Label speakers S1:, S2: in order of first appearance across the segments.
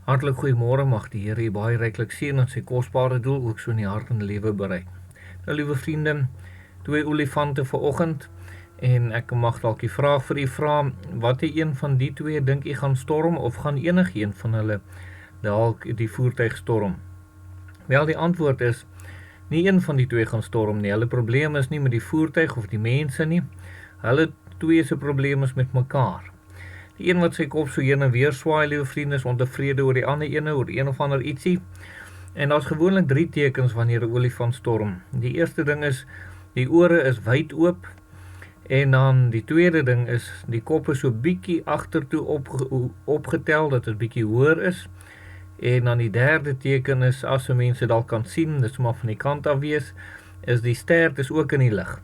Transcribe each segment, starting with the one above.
S1: Hartlik goeiemôre, mag die Here u baie ryklik seën en sy kosbare doel ook so in die hart en lewe bereik. Nou liewe vriende, 2 olifante vanoggend en ek mag dalk die vraag vir u vra, watter een van die twee dink u gaan storm of gaan enige een van hulle dalk die voertuig storm? Wel, die antwoord is nie een van die twee gaan storm nie. Hulle probleem is nie met die voertuig of die mense nie. Hulle twee se probleem is met mekaar. Die een wat sy kop so heen en weer swaai, liewe vriende, is ontevrede oor die ander ene, oor een of ander ietsie. En daar's gewoonlik 3 tekens wanneer 'n olifant storm. Die eerste ding is, die ore is wyd oop. En dan die tweede ding is, die kop is so bietjie agtertoe opgetel, dat dit bietjie hoër is. En dan die derde teken is, as mense dalk kan sien, dit maar van die kant af wees, is die stert is ook in die lug.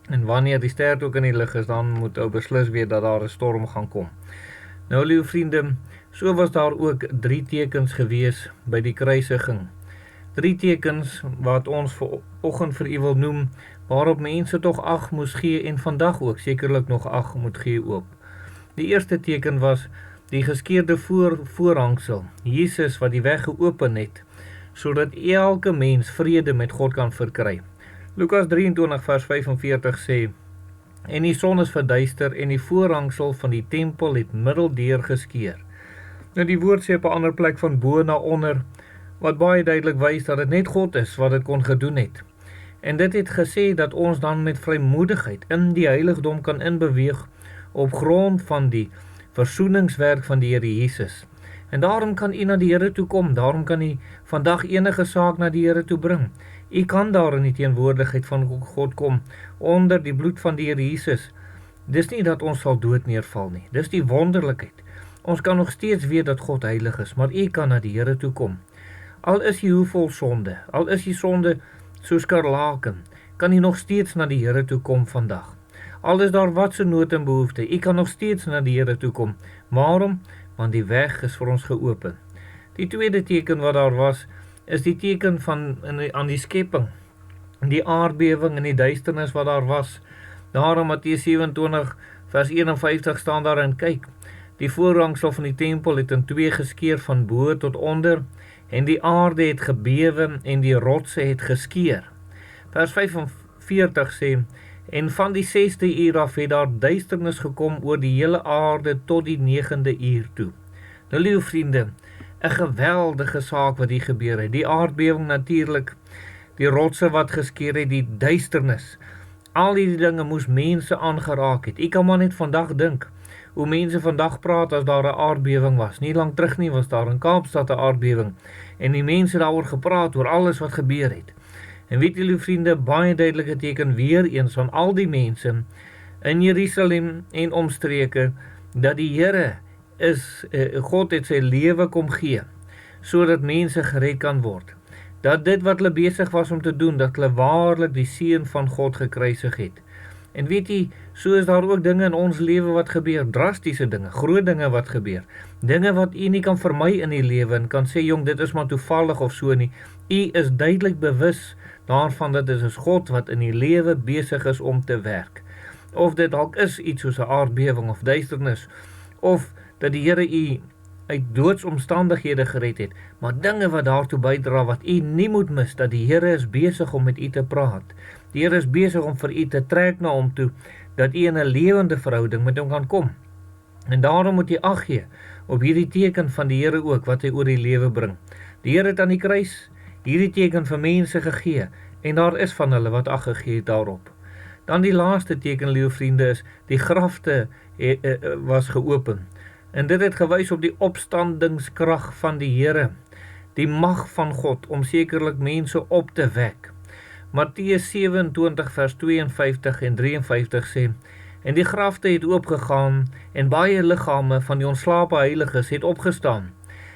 S1: En wanneer die stert ook in die lug is, dan moet ou beslis weet dat daar 'n storm gaan kom. Nou liewe vriende, so was daar ook 3 tekens gewees by die kruisiging. 3 tekens wat ons vanoggend vir u wil noem, waarop mense tog ag moes gee en vandag ook sekerlik nog ag moet gee ook. Die eerste teken was die geskeurde voorhangsel, Jesus wat die weg geopen het, sodat elke mens vrede met God kan verkry. Lukas 23 vers 45 sê, en die son is verduister en die voorhangsel van die tempel het middeldeur geskeur. Nou die woord sê op 'n ander plek van bo na onder, wat baie duidelik wys dat dit net God is wat dit kon gedoen het. En dit het gesê dat ons dan met vrymoedigheid in die heiligdom kan inbeweeg op grond van die versoeningswerk van die Here Jesus. En daarom kan u na die Here toe kom, daarom kan u vandag enige saak na die Here toe bring. U kan daar in die teenwoordigheid van God kom, onder die bloed van die Here Jesus. Dis nie dat ons sal dood neerval nie, dis die wonderlikheid. Ons kan nog steeds weet dat God heilig is, maar u kan na die Here toe kom. Al is jy hoe vol sonde, al is jy sonde soos skarlaken, kan jy nog steeds na die Here toe kom vandag. Al is daar wat se nood en behoefte, u kan nog steeds na die Here toe kom. Waarom? Want die weg is vir ons geopen. Die tweede teken wat daar was, is die teken van aan die skepping, die aardbewing en die duisternis wat daar was. Daar in Matteus 27 vers 51 staan daar en kyk, die voorhangsel van die tempel het in 2 geskeur van bo tot onder, en die aarde het gebewe en die rotse het geskeur. Vers 45 sê, en van die 6de uur af het daar duisternis gekom oor die hele aarde tot die 9de uur toe. Nou liewe vriende, 'n geweldige saak wat hier gebeur het. Die aardbewing natuurlik, die rotse wat geskeur het, die duisternis. Al die dinge moes mense aangeraak het. Ek kan maar net vandag dink hoe mense vandag praat as daar 'n aardbewing was. Nie lank terug nie was daar in Kaapstad 'n aardbewing en die mense daaroor gepraat oor alles wat gebeur het. En weet julle vriende, baie duidelike teken weer eens van al die mense in Jerusalem en omstreke, dat die Here is, God het sy lewe kom gee, sodat mense gered kan word. Dat dit wat hulle besig was om te doen, dat hulle waarlik die seun van God gekruisig het. En weet jy, so is daar ook dinge in ons lewe wat gebeur, drastiese dinge, groot dinge wat gebeur, dinge wat u nie kan vermy in die lewe en kan sê, jong, dit is maar toevallig of so nie. U is duidelik bewus daarvan dat dit is God wat in die lewe besig is om te werk. Of dit dalk is iets soos 'n aardbewing of duisternis, of dat die Here u uit doodsomstandighede gered het, maar dinge wat daartoe bydra wat u nie moet mis, dat die Here is besig om met u te praat. Die Here is besig om vir u te trek na hom toe, dat u in 'n lewende verhouding met hom kan kom. En daarom moet jy ag gee op hierdie teken van die Here ook, wat hy oor die lewe bring. Die Here het aan die kruis hierdie teken vir mense gegee, en daar is van hulle wat ag gegee het daarop. Dan die laaste teken, liewe vriende, is die grafte was geopen. En dit het gewys op die opstandingskrag van die Here, die mag van God om sekerlik mense op te wek. Matteus 27 vers 52 en 53 sê, en die grafte het oopgegaan en baie liggame van die ontslape heiliges het opgestaan.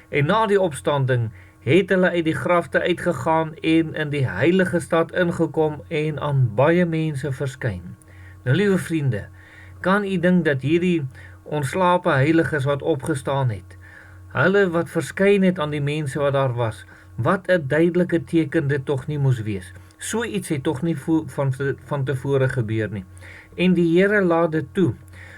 S1: En na die opstanding het hulle uit die grafte uitgegaan en in die heilige stad ingekom en aan baie mense verskyn. Nou liewe vriende, kan u dink dat hierdie ontslape heiliges wat opgestaan het, hulle wat verskyn het aan die mense wat daar was, wat 'n duidelike teken dit tog nie moes wees. So iets het tog nie van tevore gebeur nie. En die Here laat dit toe,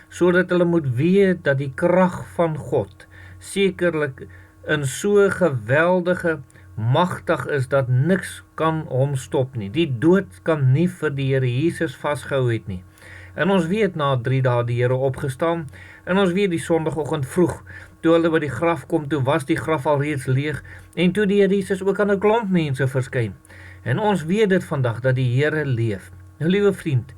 S1: sodat hulle moet weet dat die krag van God sekerlik in so geweldige magtig is dat niks kan hom stop nie. Die dood kan nie vir die Here Jesus vasgehou het nie. En ons weet na 3 dae die Here opgestaan, en ons weet die Sondagoggend vroeg, toe hulle by die graf kom, toe was die graf al reeds leeg, en toe die Here Jesus ook aan 'n klomp mense verskyn. En ons weet dit vandag, dat die Here leef. Nou liewe vriend,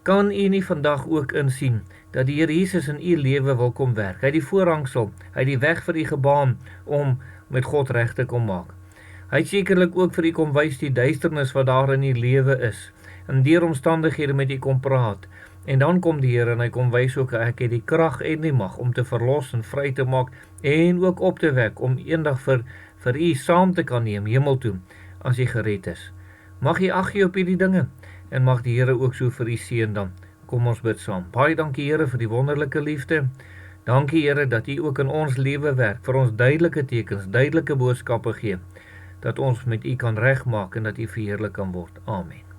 S1: kan u nie vandag ook insien, dat die Here Jesus in u lewe wil kom werk? Hy het die voorhangsel, hy het die weg vir u gebaan, om met God reg te kom maak. Hy het sekerlik ook vir u kom wys die duisternis wat daar in u lewe is, en deur omstandighede met u kom praat, en dan kom die Here en hy kom wys ook, ek het die krag en die mag om te verlos en vry te maak, en ook op te wek, om eendag vir u saam te kan neem, hemel toe, as u gered is. Mag u ag gee op hierdie dinge, en mag die Here ook so vir u seën dan. Kom ons bid saam. Baie dankie Here vir die wonderlike liefde. Dankie Here dat u ook in ons lewe werk, vir ons duidelike tekens, duidelike boodskappe gee, dat ons met u kan regmaak en dat u verheerlik kan word. Amen.